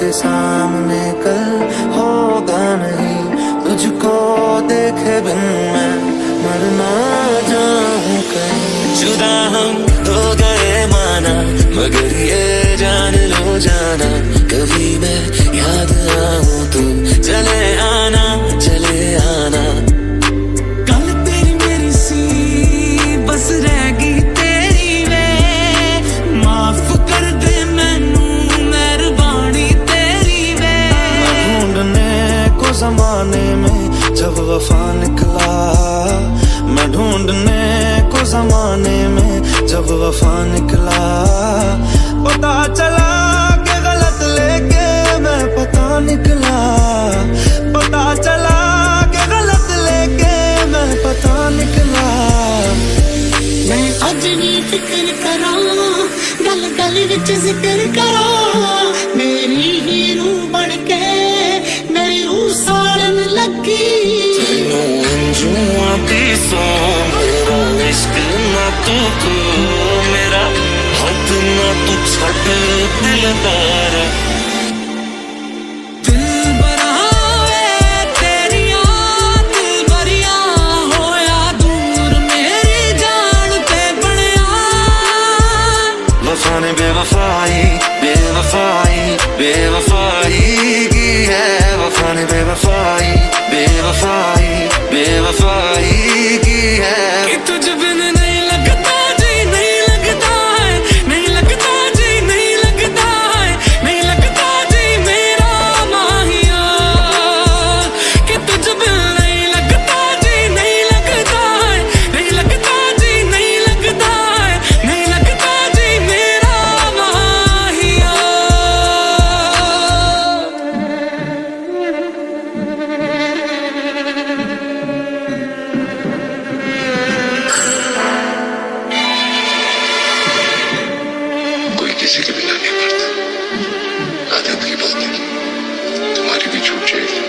तेरे सामने कल होगा नहीं, तुझको देखे बिन मैं मर ना जाऊं कहीं। जुदा हम हो गए माना, मगर ये जान लो जाना, कभी मैं याद आऊं तो चले आना, चले आना। कल तेरी मेरी सी बस रह गई तेरी वे, माफ कर दे मैनू मेहरबानी तेरी वे। मैं ढूंढने को जमाने में जब वफा निकला, मैं ढूंढने को जमाने में जब वफा निकला, पता चला कि गलत लेके मैं पता निकला, पता चला कि गलत लेके मैं पता निकला। मैं अज भी फिक्र करा, गल गल विच जिक्र करा, मेरी ही रूह बन के मेरी रूह साड़न लगी। मेरा इश्क ना तू मेरा हाथ ना तू छड़ दिलदार। वफा ने बेवफाई बेवफाई बेवफाई की है, वफा ने बेवफाई बेवफाई बेवफाई की है। कि तुझ बिन नहीं लगता जी, नहीं लगता है, नहीं लगता जी, नहीं लगता है, नहीं लगता जी मेरा माहिया। कि तुझ बिन नहीं लगता जी, नहीं लगता है, नहीं लगता जी, नहीं लगता है, नहीं लगता जी मेरा माहिया। कोई किसी के बिना नहीं मरता, आदत की बात है। तुम्हारी भी छूट जाएगी,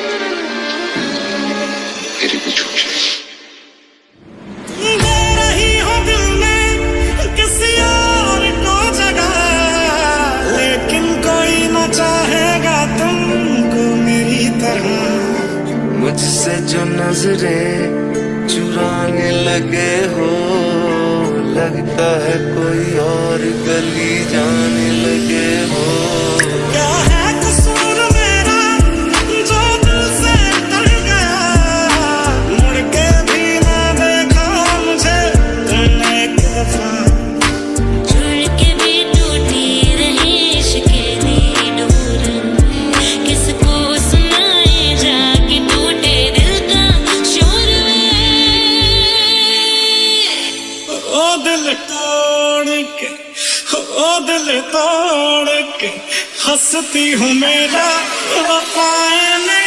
मेरी भी छूट जाएगी। दे रही हो दिल में किसी और को जगह, लेकिन कोई न चाहेगा तुमको मेरी तरह। मुझसे जो नजरें चुराने लगे हो, लगता है कोई और गली जाने लगे हो। क्या है कसूर मेरा जो दिल से डर गया, मुड़ के भी ना देखा मुझे तुमने एक दफा। जुड़ के भी टूटी रही इश्क़े दी डोर, किसको सुनाए जाके टूटे दिल का शोर वे। ओ दिल तोड़ के, ओ दिल तोड़ के हंसती हूँ मेरा वफाएं नहीं।